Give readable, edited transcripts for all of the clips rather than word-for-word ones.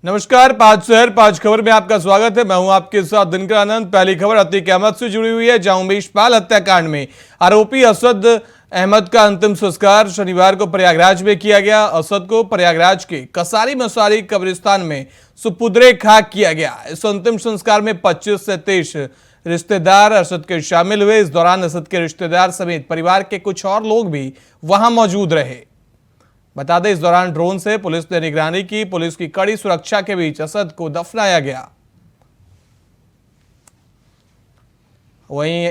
नमस्कार, 5 शहर 5 खबर में आपका स्वागत है। मैं हूं आपके साथ दिनकर आनंद। पहली खबर अतीक अहमद से जुड़ी हुई है, जहां उमेश पाल हत्याकांड में आरोपी असद अहमद का अंतिम संस्कार शनिवार को प्रयागराज में किया गया। असद को प्रयागराज के कसारी मसारी कब्रिस्तान में सुपुर्दे खाक किया गया। इस अंतिम संस्कार में 25 से 23 रिश्तेदार असद के शामिल हुए। इस दौरान असद के रिश्तेदार समेत परिवार के कुछ और लोग भी वहां मौजूद रहे। बता दें, इस दौरान ड्रोन से पुलिस ने निगरानी की। पुलिस की कड़ी सुरक्षा के बीच असद को दफनाया गया। वहीं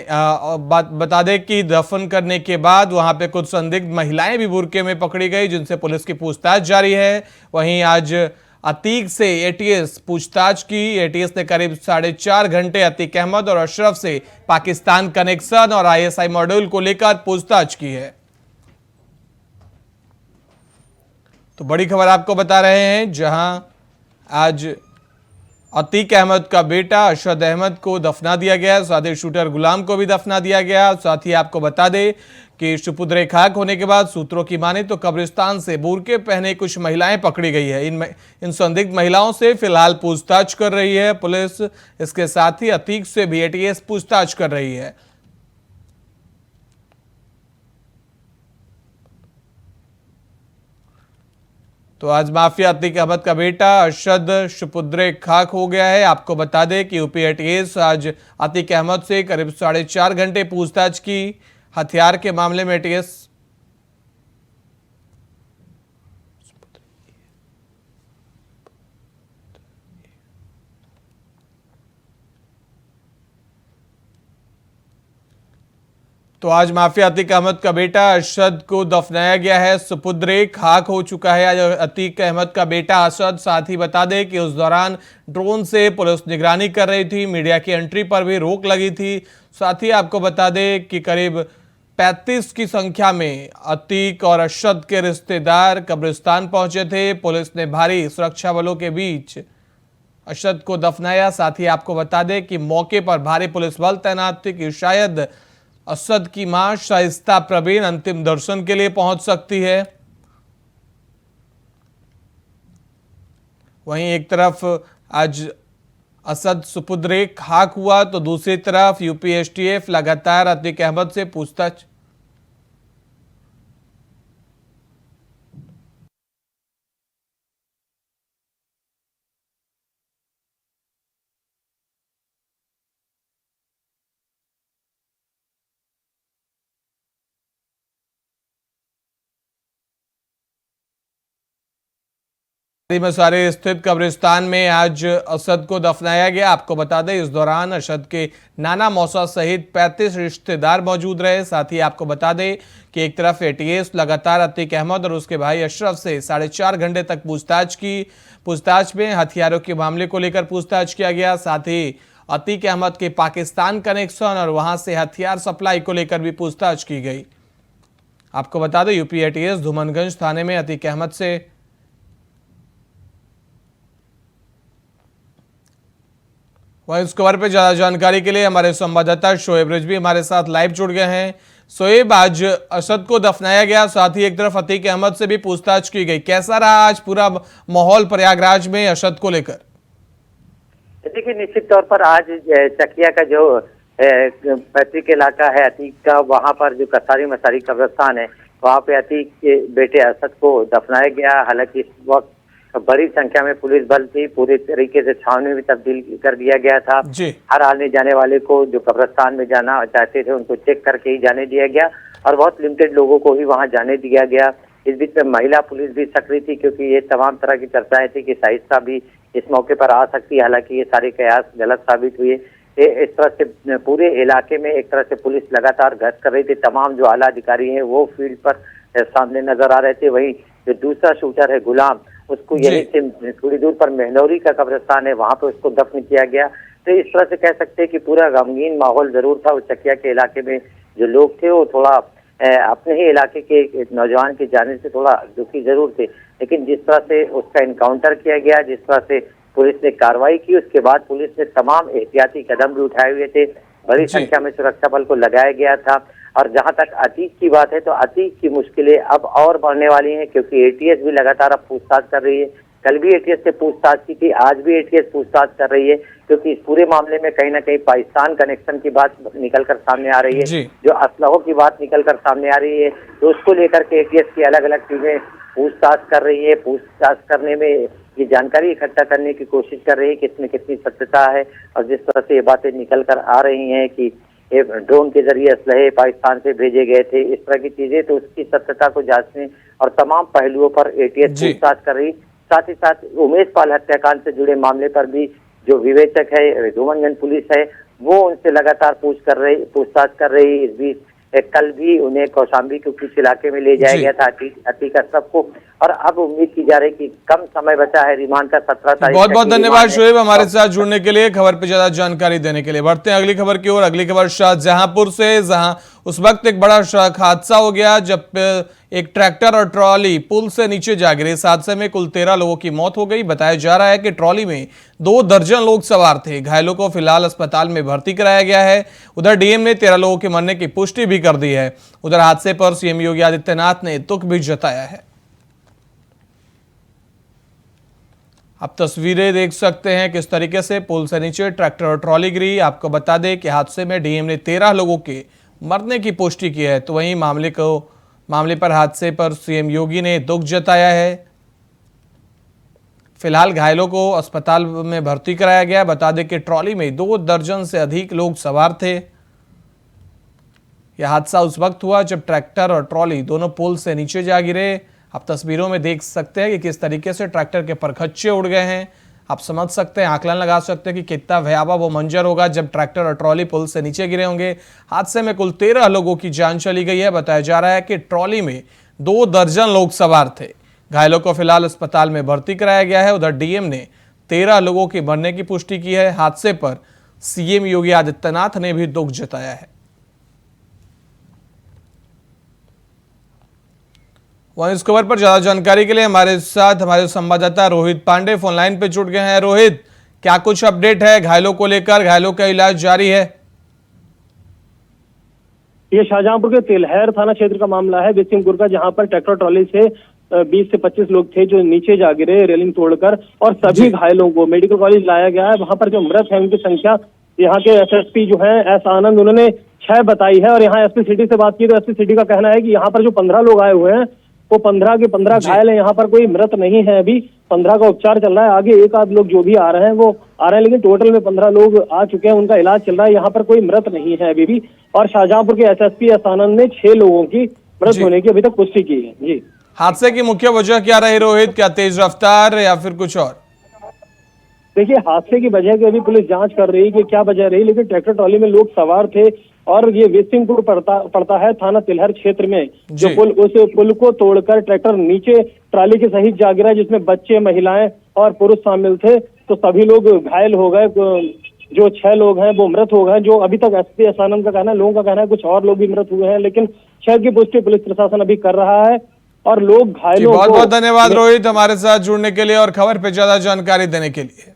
बता दें कि दफन करने के बाद वहां पे कुछ संदिग्ध महिलाएं भी बुर्के में पकड़ी गई, जिनसे पुलिस की पूछताछ जारी है। वहीं आज अतीक से एटीएस पूछताछ की। एटीएस ने करीब 4.5 घंटे अतीक अहमद और अशरफ से पाकिस्तान कनेक्शन और आईएसआई मॉड्यूल को लेकर पूछताछ की है। तो बड़ी खबर आपको बता रहे हैं, जहां आज अतीक अहमद का बेटा अरशद अहमद को दफना दिया गया, साथ ही शूटर गुलाम को भी दफना दिया गया। साथ ही आपको बता दें कि सुपुर्दे खाक होने के बाद सूत्रों की माने तो कब्रिस्तान से बुर्के पहने कुछ महिलाएं पकड़ी गई है। इन संदिग्ध महिलाओं से फिलहाल पूछताछ कर रही है पुलिस। इसके साथ ही अतीक से भी एटीएस पूछताछ कर रही है। तो आज माफिया अतीक अहमद का बेटा अरशद सुपुर्दे खाक हो गया है। आपको बता दें कि यूपी एटीएस आज अतीक अहमद से करीब 4.5 घंटे पूछताछ की। हथियार के मामले में एटीएस तो आज माफिया अतीक अहमद का बेटा अरशद को दफनाया गया है। सुपुर्दे खाक हो चुका है आज अतीक अहमद का बेटा असद। साथ ही बता दें कि उस दौरान ड्रोन से पुलिस निगरानी कर रही थी। मीडिया की एंट्री पर भी रोक लगी थी। साथ ही आपको बता दें कि करीब 35 की संख्या में अतीक और अरशद के रिश्तेदार कब्रिस्तान पहुंचे थे। पुलिस ने भारी सुरक्षा बलों के बीच अरशद को दफनाया। साथ ही आपको बता दें कि मौके पर भारी पुलिस बल तैनात थे कि शायद असद की मां शाइस्ता प्रवीण अंतिम दर्शन के लिए पहुंच सकती है। वहीं एक तरफ आज असद सुपुर्दे खाक हुआ, तो दूसरी तरफ यूपी एसटीएफ लगातार अतीक अहमद से पूछताछ मसारी स्थित कब्रिस्तान में आज असद को दफनाया गया। आपको बता दें, इस दौरान असद के नाना मौसा सहित 35 रिश्तेदार मौजूद रहे। साथ ही आपको बता दें कि एक तरफ एटीएस लगातार अतीक अहमद और उसके भाई अशरफ से 4.5 घंटे तक पूछताछ की। पूछताछ में हथियारों के मामले को लेकर पूछताछ किया गया। साथ ही अतीक अहमद के पाकिस्तान कनेक्शन और वहां से हथियार सप्लाई को लेकर भी पूछताछ की गई। आपको बता दें, यूपी एटीएस धूमनगंज थाने में अतीक अहमद से वहीं इस खबर पे ज्यादा जानकारी के लिए हमारे संवाददाता शोएब रिजवी हमारे साथ लाइव जुड़ गए हैं। शोएब, आज असद को दफनाया गया, साथ ही एक तरफ अतीक अहमद से भी पूछताछ की गई। कैसा रहा आज पूरा माहौल प्रयागराज में असद को लेकर? देखिए, निश्चित तौर पर आज चकिया का जो पैतृक इलाका है अतीक का, वहां पर जो कसारी मसारी कब्रिस्तान है, वहां पे अतीक के बेटे असद को दफनाया गया। हालांकि इस वक्त बड़ी संख्या में पुलिस बल थी, पूरे तरीके से छावनी में तब्दील कर दिया गया था। हर आने जाने वाले को जो कब्रिस्तान में जाना चाहते थे उनको चेक करके ही जाने दिया गया और बहुत लिमिटेड लोगों को ही वहां जाने दिया गया। इस बीच में महिला पुलिस भी सक्रिय थी, क्योंकि ये तमाम तरह की चर्चाएं थी कि शाइस्ता भी इस मौके पर आ सकती है। हालांकि ये सारे कयास गलत साबित हुए। इस तरह से पूरे इलाके में एक तरह से पुलिस लगातार गश्त कर रही थी। तमाम जो आला अधिकारी हैं वो फील्ड पर सामने नजर आ रहे थे। वहीं जो दूसरा शूटर है गुलाम, उसको यहीं से थोड़ी दूर पर मेहनौरी का कब्रिस्तान है, वहां पे उसको दफन किया गया। तो इस तरह से कह सकते हैं कि पूरा गमगीन माहौल जरूर था। उस चकिया के इलाके में जो लोग थे वो थोड़ा अपने ही इलाके के नौजवान के जाने से थोड़ा दुखी जरूर थे, लेकिन जिस तरह से उसका इनकाउंटर किया गया, जिस तरह से पुलिस ने कार्रवाई की, उसके बाद पुलिस ने तमाम एहतियाती कदम भी उठाए हुए थे। बड़ी संख्या में सुरक्षा बल को लगाया गया था। और जहां तक अतीक की बात है, तो अतीक की मुश्किलें अब और बढ़ने वाली हैं, क्योंकि एटीएस भी लगातार अब पूछताछ कर रही है कल भी एटीएस से पूछताछ की थी, आज भी एटीएस पूछताछ कर रही है, क्योंकि इस पूरे मामले में कहीं ना कहीं पाकिस्तान कनेक्शन की बात निकलकर सामने आ रही है, जो असलहों की बात निकलकर सामने आ रही है। तो उसको लेकर के एटीएस की अलग अलग टीमें पूछताछ कर रही है। पूछताछ करने में ये जानकारी इकट्ठा करने की कोशिश कर रही है कि इसमें कितनी सत्यता है, और जिस तरह से ये बातें निकल कर आ रही हैं कि ये ड्रोन के जरिए असलहे पाकिस्तान से भेजे गए थे, इस तरह की चीजें, तो उसकी सत्यता को जांचने और तमाम पहलुओं पर एटीएस पूछताछ कर रही। साथ ही साथ उमेश पाल हत्याकांड से जुड़े मामले पर भी जो विवेचक है, रिधुमंजन पुलिस है, वो उनसे लगातार पूछताछ कर रही। इस बीच कल भी उन्हें कौशाम्बी के कुछ इलाके में ले जाया गया था अतीक अशरफ को, और अब उम्मीद की जा रही कि कम समय बचा है रिमांड का, 17 तारीख। बहुत बहुत धन्यवाद शोएब हमारे साथ जुड़ने के लिए, खबर पे ज्यादा जानकारी देने के लिए। बढ़ते हैं अगली खबर की ओर। अगली खबर शाहजहांपुर से, जहां उस वक्त एक बड़ा सड़क हादसा हो गया जब एक ट्रैक्टर और ट्रॉली पुल से नीचे जा गिरे। इस हादसे में कुल 13 लोगों की मौत हो गई। बताया जा रहा है कि ट्रॉली में 2 दर्जन लोग सवार थे। घायलों को फिलहाल अस्पताल में भर्ती कराया गया है। उधर डीएम ने 13 लोगों के मरने की पुष्टि भी कर दी है। उधर हादसे पर सीएम योगी आदित्यनाथ ने दुख भी जताया है। आप तस्वीरें देख सकते हैं किस तरीके से पुल से नीचे ट्रैक्टर और ट्रॉली गिरी। आपको बता दें कि हादसे में डीएम ने 13 लोगों के मरने की पुष्टि की है। तो वहीं मामले पर हादसे पर सीएम योगी ने दुख जताया है। फिलहाल घायलों को अस्पताल में भर्ती कराया गया। बता दें कि ट्रॉली में 2 दर्जन से अधिक लोग सवार थे। यह हादसा उस वक्त हुआ जब ट्रैक्टर और ट्रॉली दोनों पुल से नीचे जा गिरे। आप तस्वीरों में देख सकते हैं कि किस तरीके से ट्रैक्टर के परखच्चे उड़ गए हैं। आप समझ सकते हैं, आकलन लगा सकते हैं कि कितना भयावह वो मंजर होगा जब ट्रैक्टर और ट्रॉली पुल से नीचे गिरे होंगे। हादसे में कुल 13 लोगों की जान चली गई है। बताया जा रहा है कि ट्रॉली में 2 दर्जन लोग सवार थे। घायलों को फिलहाल अस्पताल में भर्ती कराया गया है। उधर डीएम ने 13 लोगों की मरने की पुष्टि की है। हादसे पर सीएम योगी आदित्यनाथ ने भी दुख जताया है। वहीं इस खबर पर ज्यादा जानकारी के लिए हमारे साथ हमारे संवाददाता रोहित पांडे फोन लाइन पे जुड़ गए हैं। रोहित, क्या कुछ अपडेट है घायलों को लेकर? घायलों का इलाज जारी है? ये शाहजहांपुर के तिलहर थाना क्षेत्र का मामला है, बिसिमपुर का, जहां पर ट्रैक्टर ट्रॉली से 20 से 25 लोग थे जो नीचे जा गिरे रेलिंग तोड़कर, और सभी घायलों को मेडिकल कॉलेज लाया गया है। वहां पर जो मृत है उनकी संख्या, यहाँ के एसएसपी जो है एस आनंद, उन्होंने 6 बताई है। और यहाँ एसपी सिटी से बात की तो एसपी सिटी का कहना है कि यहाँ पर जो 15 लोग आए हुए हैं वो 15 के 15 घायल है। यहाँ पर कोई मृत नहीं है। अभी 15 का उपचार चल रहा है। आगे एक आध लोग जो भी आ रहे हैं वो आ रहे हैं, लेकिन टोटल में 15 लोग आ चुके हैं, उनका इलाज चल रहा है। यहाँ पर कोई मृत नहीं है अभी भी। और शाहजहांपुर के एसएसपी एस आनंद ने 6 लोगों की मृत होने की अभी तक पुष्टि की है। जी, हादसे की मुख्य वजह क्या रही रोहित? क्या तेज रफ्तार या फिर कुछ और? देखिए, हादसे की वजह की अभी पुलिस जांच कर रही है कि क्या वजह रही, लेकिन ट्रैक्टर ट्रॉली में लोग सवार थे। और ये बिसिमपुर पड़ता है थाना तिलहर क्षेत्र में, जो पुल, उस पुल को तोड़कर ट्रैक्टर नीचे ट्रॉली के सहित जा गिरा, जिसमें बच्चे, महिलाएं और पुरुष शामिल थे। तो सभी लोग घायल हो गए। जो 6 लोग हैं वो मृत हो गए, जो अभी तक एसपी एस आनंद का कहना है। लोगों का कहना है कुछ और लोग भी मृत हुए हैं, लेकिन 6 की पुष्टि पुलिस प्रशासन अभी कर रहा है। और लोग घायलों को बहुत बहुत धन्यवाद रोहित हमारे साथ जुड़ने के लिए और खबर पे ज्यादा जानकारी देने के लिए।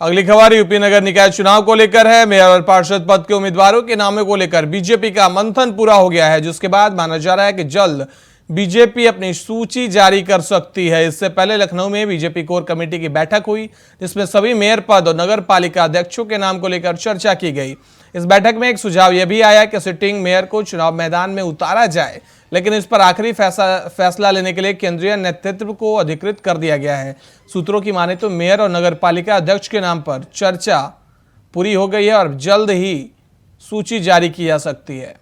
अगली खबर यूपी नगर निकाय चुनाव को लेकर है। मेयर और पार्षद पद के उम्मीदवारों के नामों को लेकर बीजेपी का मंथन पूरा हो गया है, जिसके बाद माना जा रहा है कि जल्द बीजेपी अपनी सूची जारी कर सकती है। इससे पहले लखनऊ में बीजेपी कोर कमेटी की बैठक हुई, जिसमें सभी मेयर पद और नगर पालिका अध्यक्षों के नाम को लेकर चर्चा की गई। इस बैठक में एक सुझाव यह भी आया कि सिटिंग मेयर को चुनाव मैदान में उतारा जाए, लेकिन इस पर आखिरी फैसला लेने के लिए केंद्रीय नेतृत्व को अधिकृत कर दिया गया है। सूत्रों की माने तो मेयर और नगर पालिका अध्यक्ष के नाम पर चर्चा पूरी हो गई है और जल्द ही सूची जारी की जा सकती है।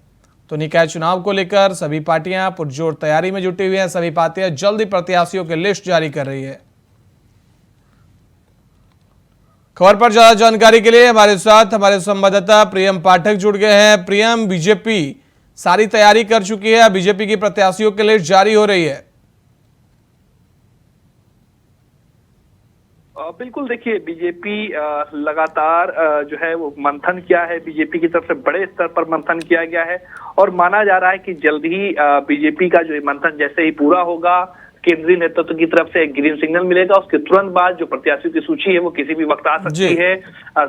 तो निकाय चुनाव को लेकर सभी पार्टियां पुरजोर तैयारी में जुटी हुई हैं। सभी पार्टियां जल्द ही प्रत्याशियों की लिस्ट जारी कर रही है। खबर पर ज्यादा जानकारी के लिए हमारे साथ हमारे संवाददाता प्रियम पाठक जुड़ गए हैं। प्रियम, बीजेपी सारी तैयारी कर चुकी है, बीजेपी की प्रत्याशियों की लिस्ट जारी हो रही है। बिल्कुल, देखिए, बीजेपी लगातार जो है वो मंथन किया है। बीजेपी की तरफ से बड़े स्तर पर मंथन किया गया है और माना जा रहा है कि जल्द ही बीजेपी का जो मंथन जैसे ही पूरा होगा, केंद्रीय नेतृत्व की तरफ से एक ग्रीन सिग्नल मिलेगा, उसके तुरंत बाद जो प्रत्याशियों की सूची है वो किसी भी वक्त आ सकती है।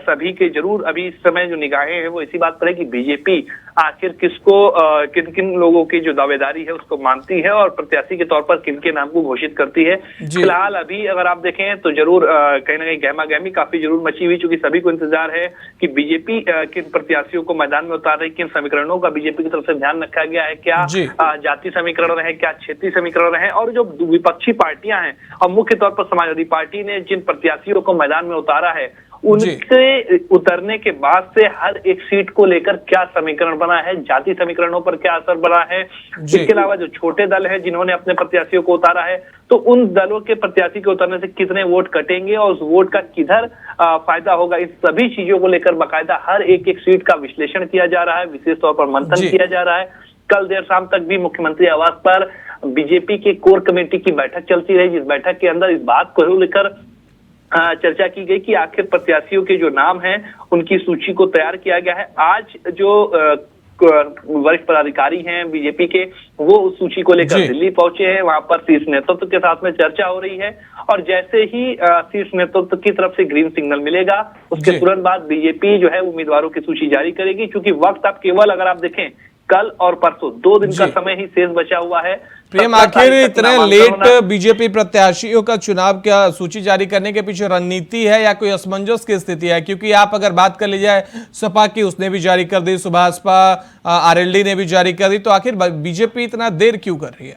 सभी के जरूर अभी इस समय जो निगाहें हैं वो इसी बात पर है कि बीजेपी आखिर किसको किन किन लोगों की जो दावेदारी है उसको मानती है और प्रत्याशी के तौर पर किन के नाम को घोषित करती है। फिलहाल अभी अगर आप देखें तो जरूर कहीं ना कहीं गहमा गहमी काफी जरूर मची हुई, चूंकि सभी को इंतजार है कि बीजेपी किन प्रत्याशियों को मैदान में उतार रही, किन समीकरणों का बीजेपी की तरफ से ध्यान रखा गया है, क्या जाति समीकरण रहे, क्या क्षेत्रीय समीकरण रहे, और जो विपक्षी पार्टियां हैं और मुख्य तौर पर समाजवादी पार्टी ने जिन प्रत्याशियों को मैदान में उतारा है उनके उतरने के बाद से हर एक सीट को लेकर क्या समीकरण बना है, जाति समीकरणों पर क्या असर बना है। इसके अलावा जो छोटे दल है जिन्होंने अपने प्रत्याशियों को उतारा है, तो उन दलों के प्रत्याशी के उतरने से कितने वोट कटेंगे और उस वोट का किधर फायदा होगा, इस सभी चीजों को लेकर बाकायदा हर एक सीट का विश्लेषण किया जा रहा है, विशेष तौर पर मंथन किया जा रहा है। कल देर शाम तक भी मुख्यमंत्री आवास पर बीजेपी की कोर कमेटी की बैठक चलती रही, जिस बैठक के अंदर इस बात को लेकर चर्चा की गई कि आखिर प्रत्याशियों के जो नाम हैं उनकी सूची को तैयार किया गया है। आज जो वरिष्ठ पदाधिकारी हैं बीजेपी के, वो उस सूची को लेकर दिल्ली पहुंचे हैं, वहां पर शीर्ष नेतृत्व के साथ में चर्चा हो रही है और जैसे ही शीर्ष नेतृत्व की तरफ से ग्रीन सिग्नल मिलेगा उसके तुरंत बाद बीजेपी जो है उम्मीदवारों की सूची जारी करेगी। क्योंकि वक्त अब केवल अगर आप देखें कल और परसों 2 दिन का समय ही शेष बचा हुआ है। प्रेम, आखिर इतने लेट बीजेपी प्रत्याशियों का चुनाव क्या सूची जारी करने के पीछे रणनीति है या कोई असमंजस की स्थिति है? क्योंकि आप अगर बात कर ली जाए सपा की, उसने भी जारी कर दी, सुभाषपा आरएलडी ने भी जारी कर दी, तो आखिर बीजेपी इतना देर क्यों कर रही है?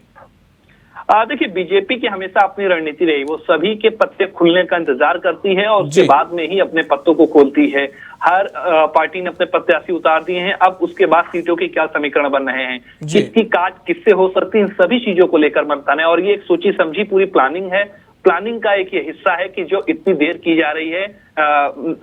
देखिए, बीजेपी की हमेशा अपनी रणनीति रही, वो सभी के पत्ते खुलने का इंतजार करती है और उसके बाद में ही अपने पत्तों को खोलती है। हर पार्टी ने अपने प्रत्याशी उतार दिए हैं, अब उसके बाद सीटों के क्या समीकरण बन रहे हैं, किसकी काट किससे हो सकती है, इन सभी चीजों को लेकर मंथन है। और ये एक सोची समझी पूरी प्लानिंग है। प्लानिंग का एक ये हिस्सा है कि जो इतनी देर की जा रही है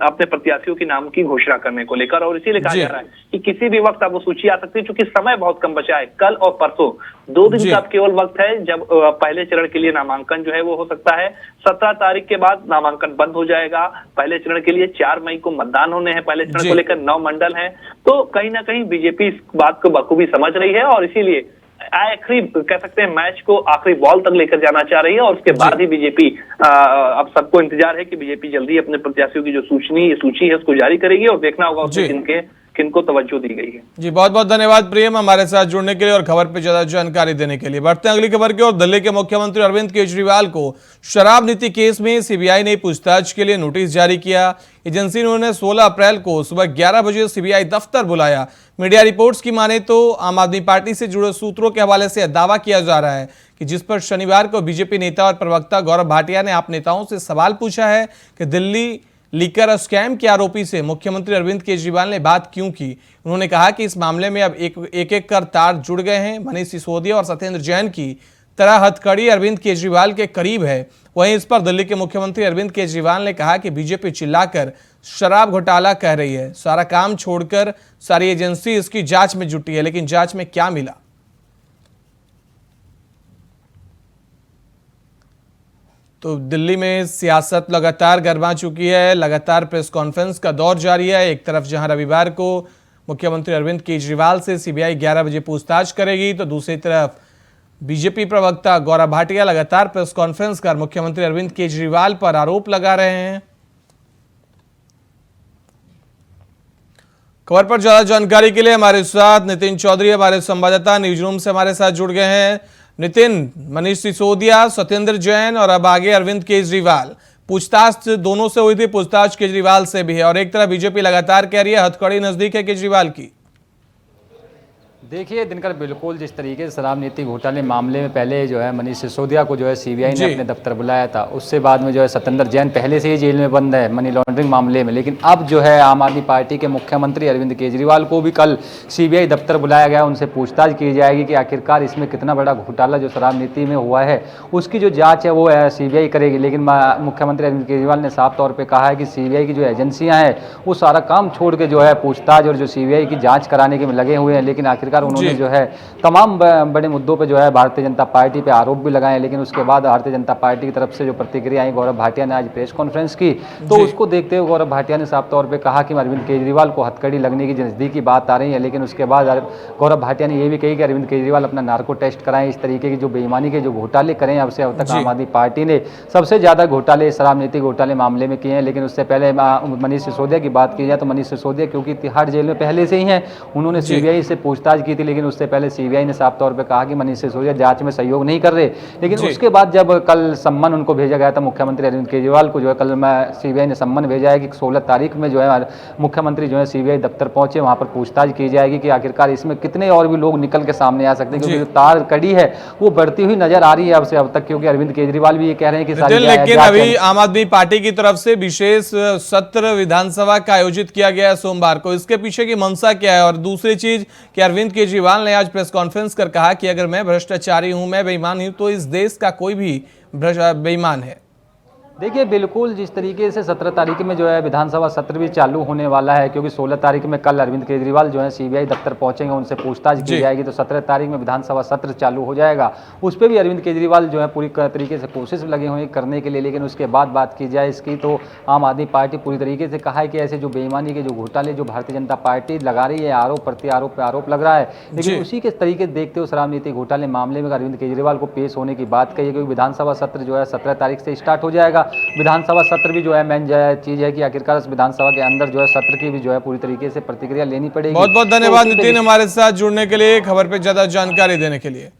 अपने प्रत्याशियों के नाम की घोषणा करने को लेकर, और इसीलिए कहा जा रहा है कि किसी भी वक्त अब वो सूची आ सकती है, क्योंकि समय बहुत कम बचा है। कल और परसों 2 दिन का केवल वक्त है जब पहले चरण के लिए नामांकन जो है वो हो सकता है। 17 तारीख के बाद नामांकन बंद हो जाएगा। पहले चरण के लिए 4 मई को मतदान होने हैं, पहले चरण को लेकर 9 मंडल हैं। तो कहीं ना कहीं बीजेपी इस बात को बखूबी समझ रही है और इसीलिए आखिरी कह सकते हैं मैच को आखिरी बॉल तक लेकर जाना चाह रही है। और उसके बाद ही बीजेपी अब सबको इंतजार है कि बीजेपी जल्दी अपने प्रत्याशियों की जो सूची है उसको जारी करेगी और देखना होगा उसमें किनको तवज्जो दी गई है। जी, बहुत बहुत धन्यवाद प्रेम हमारे साथ जुड़ने के लिए और खबर पे ज्यादा जानकारी देने के लिए। बढ़ते हैं अगली खबर की ओर। दिल्ली के मुख्यमंत्री अरविंद केजरीवाल को शराब नीति केस में सीबीआई ने पूछताछ के लिए नोटिस जारी किया। एजेंसी ने उन्हें 16 अप्रैल को सुबह 11 बजे सीबीआई दफ्तर बुलाया। मीडिया रिपोर्ट्स की माने तो आम आदमी पार्टी से जुड़े सूत्रों के हवाले से दावा किया जा रहा है कि जिस पर शनिवार को बीजेपी नेता और प्रवक्ता गौरव भाटिया ने आप नेताओं से सवाल पूछा है कि दिल्ली लीकर स्कैम के आरोपी से मुख्यमंत्री अरविंद केजरीवाल ने बात क्यों की। उन्होंने कहा कि इस मामले में अब एक कर तार जुड़ गए हैं। मनीष सिसोदिया और सत्येंद्र जैन की तरह हथकड़ी अरविंद केजरीवाल के करीब है। वहीं इस पर दिल्ली के मुख्यमंत्री अरविंद केजरीवाल ने कहा कि बीजेपी चिल्लाकर शराब घोटाला कह रही है, सारा काम छोड़कर सारी एजेंसी इसकी जांच में जुटी है, लेकिन जांच में क्या मिला? तो दिल्ली में सियासत लगातार गरमा चुकी है। लगातार प्रेस कॉन्फ्रेंस का दौर जारी है। एक तरफ जहां रविवार को मुख्यमंत्री अरविंद केजरीवाल से सीबीआई 11 बजे पूछताछ करेगी, तो दूसरी तरफ बीजेपी प्रवक्ता गौरव भाटिया लगातार प्रेस कॉन्फ्रेंस कर मुख्यमंत्री अरविंद केजरीवाल पर आरोप लगा रहे हैं। खबर पर ज्यादा जानकारी के लिए हमारे साथ नितिन चौधरी, हमारे संवाददाता न्यूज रूम से हमारे साथ जुड़ गए हैं। नितिन, मनीष सिसोदिया, सत्येंद्र जैन और अब आगे अरविंद केजरीवाल, पूछताछ दोनों से हुई थी, पूछताछ केजरीवाल से भी है और एक तरफ बीजेपी लगातार कह रही है हथकड़ी नजदीक है केजरीवाल की। देखिए दिनकर, बिल्कुल जिस तरीके से शराब नीति घोटाले मामले में पहले जो है मनीष सिसोदिया को जो है सीबीआई ने अपने दफ्तर बुलाया था, उससे बाद में जो है सत्येंद्र जैन पहले से ही जेल में बंद है मनी लॉन्ड्रिंग मामले में, लेकिन अब जो है आम आदमी पार्टी के मुख्यमंत्री अरविंद केजरीवाल को भी कल सीबीआई दफ्तर बुलाया गया। उनसे पूछताछ की जाएगी कि आखिरकार इसमें कितना बड़ा घोटाला जो शराब नीति में हुआ है उसकी जो जाँच है वो सीबीआई करेगी। लेकिन मुख्यमंत्री अरविंद केजरीवाल ने साफ तौर पर कहा है कि सीबीआई की जो एजेंसियाँ हैं वो सारा काम छोड़ के जो है पूछताछ और जो सीबीआई की जाँच कराने के में लगे हुए हैं, लेकिन आखिरकार लगातार उन्होंने जी। जो है तमाम बड़े मुद्दों पे जो है भारतीय जनता पार्टी पे आरोप भी लगाए, लेकिन उसके बाद भारतीय जनता पार्टी की तरफ से जो प्रतिक्रिया आई, गौरव भाटिया ने आज प्रेस कॉन्फ्रेंस की, तो जी। उसको देखते हुए गौरव भाटिया ने साफ तौर पे कहा कि अरविंद केजरीवाल को हथकड़ी लगने की नज़दीकी बात आ रही है। लेकिन उसके बाद गौरव भाटिया ने यह भी कही कि अरविंद केजरीवाल अपना नार्को टेस्ट कराएं, इस तरीके की जो बेईमानी के जो घोटाले करें, अब तक जी। आम आदमी पार्टी ने सबसे ज़्यादा घोटाले शराब नीति घोटाले मामले में किए हैं। लेकिन उससे पहले मनीष सिसोदिया की बात की जाए तो मनीष सिसोदिया क्योंकि तिहाड़ जेल में पहले से ही हैं, उन्होंने जी। सीबीआई से पूछताछ की थी, लेकिन उससे पहले सीबीआई ने साफ तौर पर कहा कि मनीष सिसोदिया जांच में सहयोग नहीं कर रहे। लेकिन जी। उसके बाद जब कल सम्मन उनको भेजा गया था, मुख्यमंत्री अरविंद केजरीवाल को जो है कल सीबीआई ने सम्मन भेजा है कि 16 तारीख में जो है मुख्यमंत्री जो है सीबीआई दफ्तर पहुंचे, वहां पर पूछताछ की जाएगी कि आखिरकार इसमें कितने और भी लोग निकल के सामने आ सकते हैं, क्योंकि जी। जो तार कड़ी है वो बढ़ती हुई नजर आ रही है अब तक, क्योंकि अरविंद केजरीवाल भी ये कह रहे हैं कि सारी लेकिन जांच अभी आम आदमी पार्टी की तरफ से विशेष सत्र विधानसभा का आयोजित किया गया है सोमवार को, इसके पीछे की मंशा क्या है? और दूसरी चीज कि अरविंद केजरीवाल ने आज प्रेस कॉन्फ्रेंस कर कहा कि अगर मैं भ्रष्टाचारी हूं, मैं बेईमान हूं, तो इस देश का कोई भी बेईमान है। देखिए, बिल्कुल जिस तरीके से 17 तारीख में जो है विधानसभा सत्र भी चालू होने वाला है, क्योंकि 16 तारीख में कल अरविंद केजरीवाल जो है सीबीआई दफ्तर पहुंचेंगे, उनसे पूछताछ की जी। जाएगी, तो 17 तारीख में विधानसभा सत्र चालू हो जाएगा। उस पर भी अरविंद केजरीवाल जो है पूरी तरीके से कोशिश लगे हुए हैं करने के लिए। लेकिन उसके बाद बात की जाए इसकी, तो आम आदमी पार्टी पूरी तरीके से कहा है कि ऐसे जो बेईमानी के जो घोटाले जो भारतीय जनता पार्टी लगा रही है, आरोप प्रत्यारोप पे आरोप लग रहा है, लेकिन उसी के तरीके देखते हुए शराब नीति घोटाले मामले में अरविंद केजरीवाल को पेश होने की बात कही है, क्योंकि विधानसभा सत्र जो है 17 तारीख से स्टार्ट हो जाएगा। विधानसभा सत्र भी जो है मेन चीज है कि आखिरकार इस विधानसभा के अंदर जो है सत्र की भी जो है पूरी तरीके से प्रतिक्रिया लेनी पड़ेगी। बहुत बहुत धन्यवाद नितिन हमारे साथ जुड़ने के लिए, खबर पे ज्यादा जानकारी देने के लिए।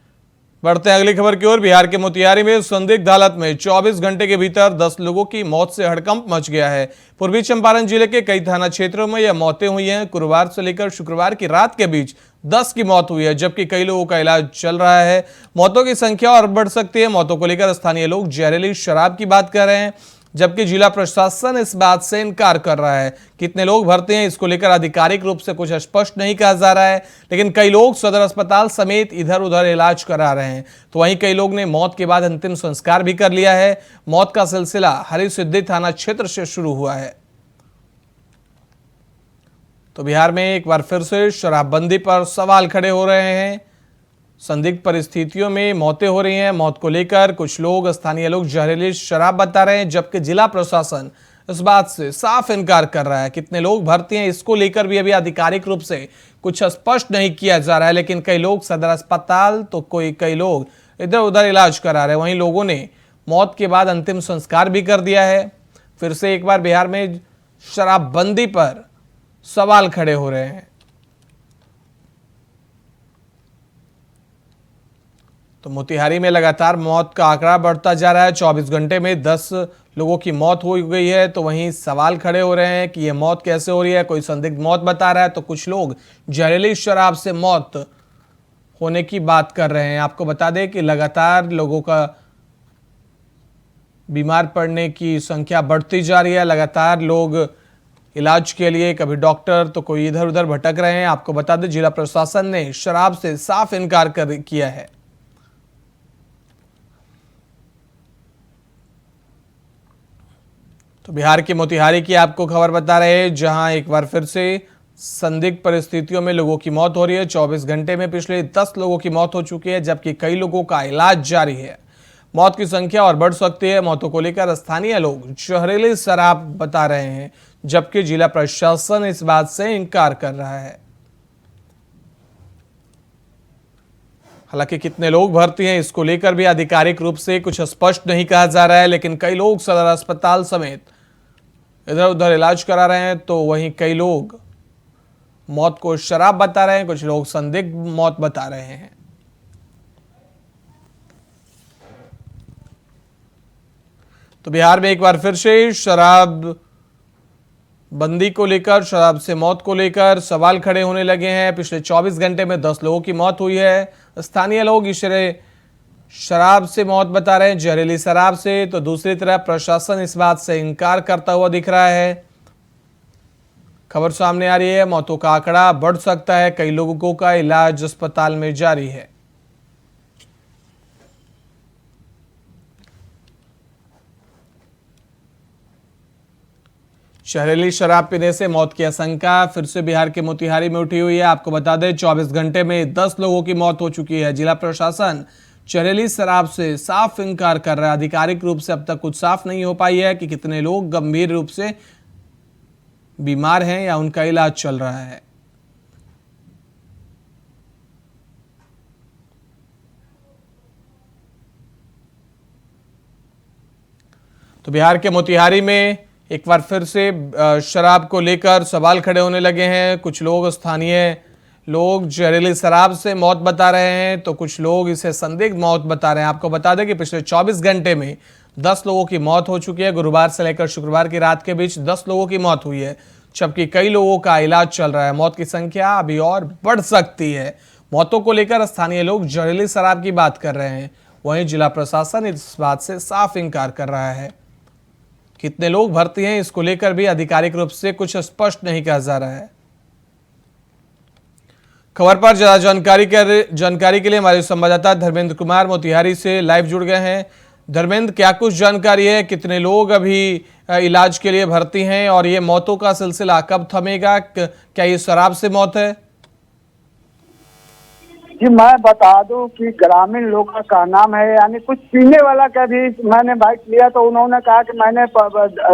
बढ़ते हैं अगली खबर की ओर। बिहार के मोतिहारी में संदिग्ध हालत में 24 घंटे के भीतर 10 लोगों की मौत से हड़कंप मच गया है। पूर्वी चंपारण जिले के कई थाना क्षेत्रों में यह मौतें हुई हैं। गुरुवार से लेकर शुक्रवार की रात के बीच 10 की मौत हुई है, जबकि कई लोगों का इलाज चल रहा है। मौतों की संख्या और बढ़ सकती है। मौतों को लेकर स्थानीय लोग जहरीली शराब की बात कर रहे हैं, जबकि जिला प्रशासन इस बात से इनकार कर रहा है। कितने लोग भर्ती हैं इसको लेकर आधिकारिक रूप से कुछ स्पष्ट नहीं कहा जा रहा है, लेकिन कई लोग सदर अस्पताल समेत इधर उधर इलाज करा रहे हैं। तो वहीं कई लोग ने मौत के बाद अंतिम संस्कार भी कर लिया है। मौत का सिलसिला हरिसिद्धि थाना क्षेत्र से शुरू हुआ है। तो बिहार में एक बार फिर से शराबबंदी पर सवाल खड़े हो रहे हैं। संदिग्ध परिस्थितियों में मौतें हो रही हैं। मौत को लेकर कुछ लोग, स्थानीय लोग जहरीली शराब बता रहे हैं, जबकि जिला प्रशासन इस बात से साफ इनकार कर रहा है। कितने लोग भर्ती हैं इसको लेकर भी अभी आधिकारिक रूप से कुछ स्पष्ट नहीं किया जा रहा है, लेकिन कई लोग सदर अस्पताल तो कई लोग इधर उधर इलाज करा रहे हैं। वहीं लोगों ने मौत के बाद अंतिम संस्कार भी कर दिया है। फिर से एक बार बिहार में शराबबंदी पर सवाल खड़े हो रहे हैं। तो मोतिहारी में लगातार मौत का आंकड़ा बढ़ता जा रहा है। 24 घंटे में 10 लोगों की मौत हो गई है। तो वहीं सवाल खड़े हो रहे हैं कि यह मौत कैसे हो रही है। कोई संदिग्ध मौत बता रहा है, तो कुछ लोग जहरीली शराब से मौत होने की बात कर रहे हैं। आपको बता दें कि लगातार लोगों का बीमार पड़ने की संख्या बढ़ती जा रही है। लगातार लोग इलाज के लिए कभी डॉक्टर तो कोई इधर उधर भटक रहे हैं। आपको बता दें जिला प्रशासन ने शराब से साफ इनकार किया है। तो बिहार के मोतिहारी की आपको खबर बता रहे हैं, जहां एक बार फिर से संदिग्ध परिस्थितियों में लोगों की मौत हो रही है। 24 घंटे में पिछले 10 लोगों की मौत हो चुकी है, जबकि कई लोगों का इलाज जारी है। मौत की संख्या और बढ़ सकती है। मौतों को लेकर स्थानीय लोग जहरीली शराब बता रहे हैं, जबकि जिला प्रशासन इस बात से इनकार कर रहा है। हालांकि कितने लोग भर्ती हैं इसको लेकर भी आधिकारिक रूप से कुछ स्पष्ट नहीं कहा जा रहा है, लेकिन कई लोग सदर अस्पताल समेत इधर उधर इलाज करा रहे हैं। तो वहीं कई लोग मौत को शराब बता रहे हैं, कुछ लोग संदिग्ध मौत बता रहे हैं। तो बिहार में एक बार फिर से शराब बंदी को लेकर, शराब से मौत को लेकर सवाल खड़े होने लगे हैं। पिछले 24 घंटे में 10 लोगों की मौत हुई है। स्थानीय लोग इसे शराब से मौत बता रहे हैं, जहरीली शराब से। तो दूसरी तरफ प्रशासन इस बात से इनकार करता हुआ दिख रहा है। खबर सामने आ रही है, मौतों का आंकड़ा बढ़ सकता है। कई लोगों का इलाज अस्पताल में जारी है। जहरीली शराब पीने से मौत की आशंका फिर से बिहार के मोतिहारी में उठी हुई है। आपको बता दें 24 घंटे में 10 लोगों की मौत हो चुकी है। जिला प्रशासन जहरीली शराब से साफ इनकार कर रहा है। आधिकारिक रूप से अब तक कुछ साफ नहीं हो पाई है कि कितने लोग गंभीर रूप से बीमार हैं या उनका इलाज चल रहा है। तो बिहार के मोतिहारी में एक बार फिर से शराब को लेकर सवाल खड़े होने लगे हैं। कुछ लोग, स्थानीय लोग जहरीली शराब से मौत बता रहे हैं, तो कुछ लोग इसे संदिग्ध मौत बता रहे हैं। आपको बता दें कि पिछले 24 घंटे में 10 लोगों की मौत हो चुकी है। गुरुवार से लेकर शुक्रवार की रात के बीच 10 लोगों की मौत हुई है, जबकि कई लोगों का इलाज चल रहा है। मौत की संख्या अभी और बढ़ सकती है। मौतों को लेकर स्थानीय लोग जहरीली शराब की बात कर रहे हैं, वहीं जिला प्रशासन इस बात से साफ इनकार कर रहा है। कितने लोग भर्ती हैं, इसको लेकर भी आधिकारिक रूप से कुछ स्पष्ट नहीं कहा जा रहा है। खबर पर ज्यादा जानकारी के लिए हमारे संवाददाता धर्मेंद्र कुमार मोतिहारी से लाइव जुड़ गए हैं। धर्मेंद्र, क्या कुछ जानकारी है? कितने लोग अभी इलाज के लिए भर्ती हैं और ये मौतों का सिलसिला कब थमेगा? क्या ये शराब से मौत है? जी मैं बता दूं कि ग्रामीण लोग का कहना है, यानी कुछ पीने वाला का भी मैंने बाइक लिया तो उन्होंने कहा कि मैंने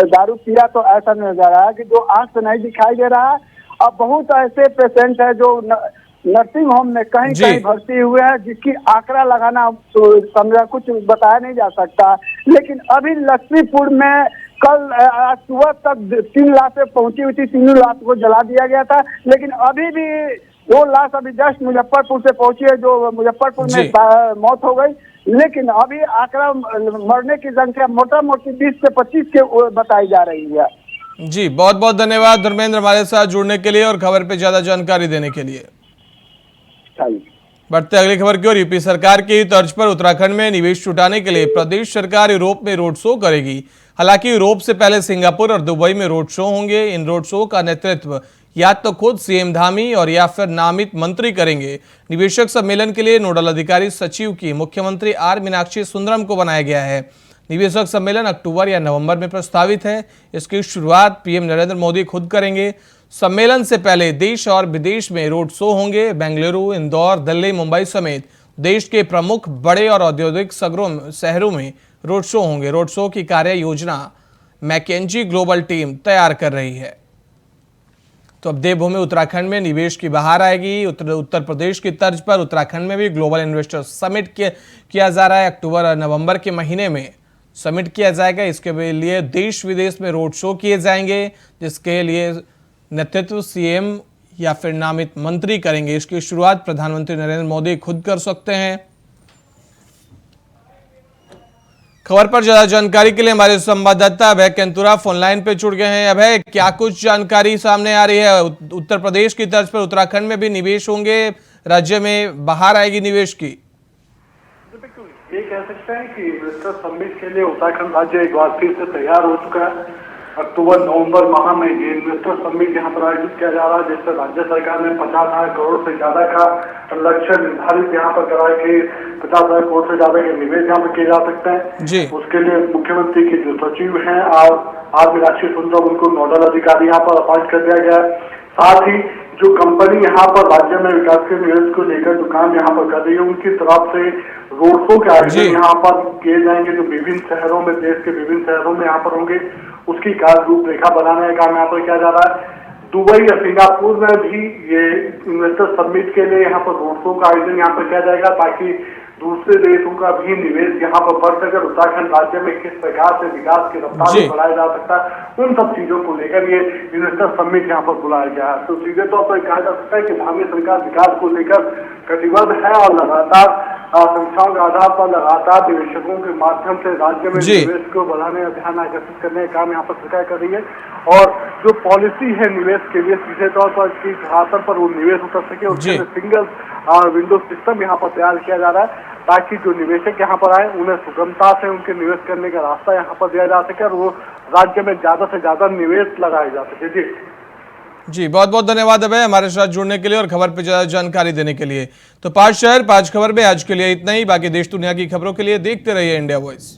दारू पिया, तो ऐसा नजर आया कि जो आंख से नहीं दिखाई दे रहा है। अब बहुत ऐसे पेशेंट है जो नर्सिंग होम में कहीं कहीं भर्ती हुए हैं, जिसकी आंकड़ा लगाना तो समझा कुछ बताया नहीं जा सकता। लेकिन अभी लक्ष्मीपुर में कल आज सुबह तक 3 लाशें पहुंची हुई थी, 3 लाश को जला दिया गया था। लेकिन अभी भी वो लाश अभी जस्ट मुजफ्फरपुर से पहुंची है, जो मुजफ्फरपुर में मौत हो गई। लेकिन अभी आंकड़ा मरने की संख्या मोटा मोटी 20 से 25 के बताई जा रही है। जी, बहुत बहुत धन्यवाद धर्मेंद्र हमारे साथ जुड़ने के लिए और खबर पे ज्यादा जानकारी देने के लिए। बढ़ते अगली खबर की ओर। यूपी सरकार की तर्ज पर उत्तराखंड में निवेश जुटाने के लिए प्रदेश सरकार यूरोप में रोड शो करेगी। हालांकि यूरोप से पहले सिंगापुर और दुबई में रोड शो होंगे। इन रोड शो का नेतृत्व या तो खुद सीएम धामी और या फिर नामित मंत्री करेंगे। निवेशक सम्मेलन के लिए नोडल अधिकारी सचिव की मुख्यमंत्री आर मीनाक्षी सुंदरम को बनाया गया है। निवेशक सम्मेलन अक्टूबर या नवंबर में प्रस्तावित है। इसकी शुरुआत पीएम नरेंद्र मोदी खुद करेंगे। सम्मेलन से पहले देश और विदेश में रोड शो होंगे। बेंगलुरु, इंदौर, दिल्ली, मुंबई समेत देश के प्रमुख बड़े और औद्योगिक शहरों में रोड शो होंगे। रोड शो की कार्य योजना मैकेंजी ग्लोबल टीम तैयार कर रही है। तो अब देवभूमि उत्तराखंड में निवेश की बहार आएगी। उत्तर प्रदेश की तर्ज पर उत्तराखंड में भी ग्लोबल इन्वेस्टर समिट किया जा रहा है। अक्टूबर और नवंबर के महीने में समिट किया जाएगा। इसके लिए देश विदेश में रोड शो किए जाएंगे, जिसके लिए नेतृत्व सीएम या फिर नामित मंत्री करेंगे। इसकी शुरुआत प्रधानमंत्री नरेंद्र मोदी खुद कर सकते हैं। खबर पर ज्यादा जानकारी के लिए हमारे संवाददाता अभय केंतुरा फोन लाइन पे जुड़ गए हैं। अभय, क्या कुछ जानकारी सामने आ रही है? उत्तर प्रदेश की तर्ज पर उत्तराखंड में भी निवेश होंगे, राज्य में बाहर आएगी निवेश की। ये कह सकते हैं कि इन्वेस्टर समिट के लिए उत्तराखंड राज्य एक बार फिर से तैयार हो चुका है। अक्टूबर नवंबर माह में ये इन्वेस्टर समिट यहाँ पर आयोजित किया जा रहा है, जिससे राज्य सरकार ने 50,000 करोड़ से ज्यादा का लक्ष्य निर्धारित यहाँ पर करा है कि 50,000 करोड़ से ज्यादा के निवेश यहाँ पर किए जा सकते हैं जी। उसके लिए मुख्यमंत्री के जो सचिव हैं और आर मीनाक्षी सुंदरम, उनको नोडल अधिकारी यहाँ पर अपॉइंट कर दिया गया है। साथ ही जो कंपनी यहाँ पर राज्य में विकास के निवेश को लेकर जो काम यहाँ पर कर रही है, उनकी तरफ से रोड शो के आयोजन यहाँ पर किए जाएंगे, जो विभिन्न शहरों में, देश के विभिन्न शहरों में यहाँ पर होंगे। उसकी कार्य रूपरेखा बनाने का काम यहाँ पर किया जा रहा है। दुबई या सिंगापुर में भी ये इन्वेस्टर समिट के लिए यहाँ पर रोड शो का आयोजन यहाँ पर किया जाएगा, ताकि दूसरे देशों का भी निवेश यहाँ पर बढ़ सके। उत्तराखंड राज्य में किस प्रकार से विकास की रफ्तार को बढ़ाया जा सकता है, उन सब चीजों को लेकर ये इन्वेस्टर समिट यहाँ पर बुलाया गया है। तो सीधे तौर पर कहा जा सकता है कि धामी सरकार विकास को लेकर कटिबद्ध है और लगातार संख्याओं के आधार पर लगातार निवेशकों के माध्यम से राज्य में निवेश को बढ़ाने का ध्यान आकर्षित करने का काम यहाँ पर सरकार कर रही है। और जो पॉलिसी है निवेश के लिए, सीधे तौर पर किस आधार पर वो निवेश उतर सके, उसके लिए सिंगल विंडो सिस्टम यहाँ पर तैयार किया जा रहा है, ताकि जो निवेशक यहाँ पर आए उन्हें सुगमता से उनके निवेश करने का रास्ता यहाँ पर दिया जा सके और वो राज्य में ज्यादा से ज्यादा निवेश लगाया जा सके। जी, बहुत बहुत धन्यवाद अभय हमारे साथ जुड़ने के लिए और खबर पर ज्यादा जानकारी देने के लिए। तो 5 शहर 5 खबर में आज के लिए इतना ही। बाकी देश दुनिया की खबरों के लिए देखते रहिए इंडिया वॉइस।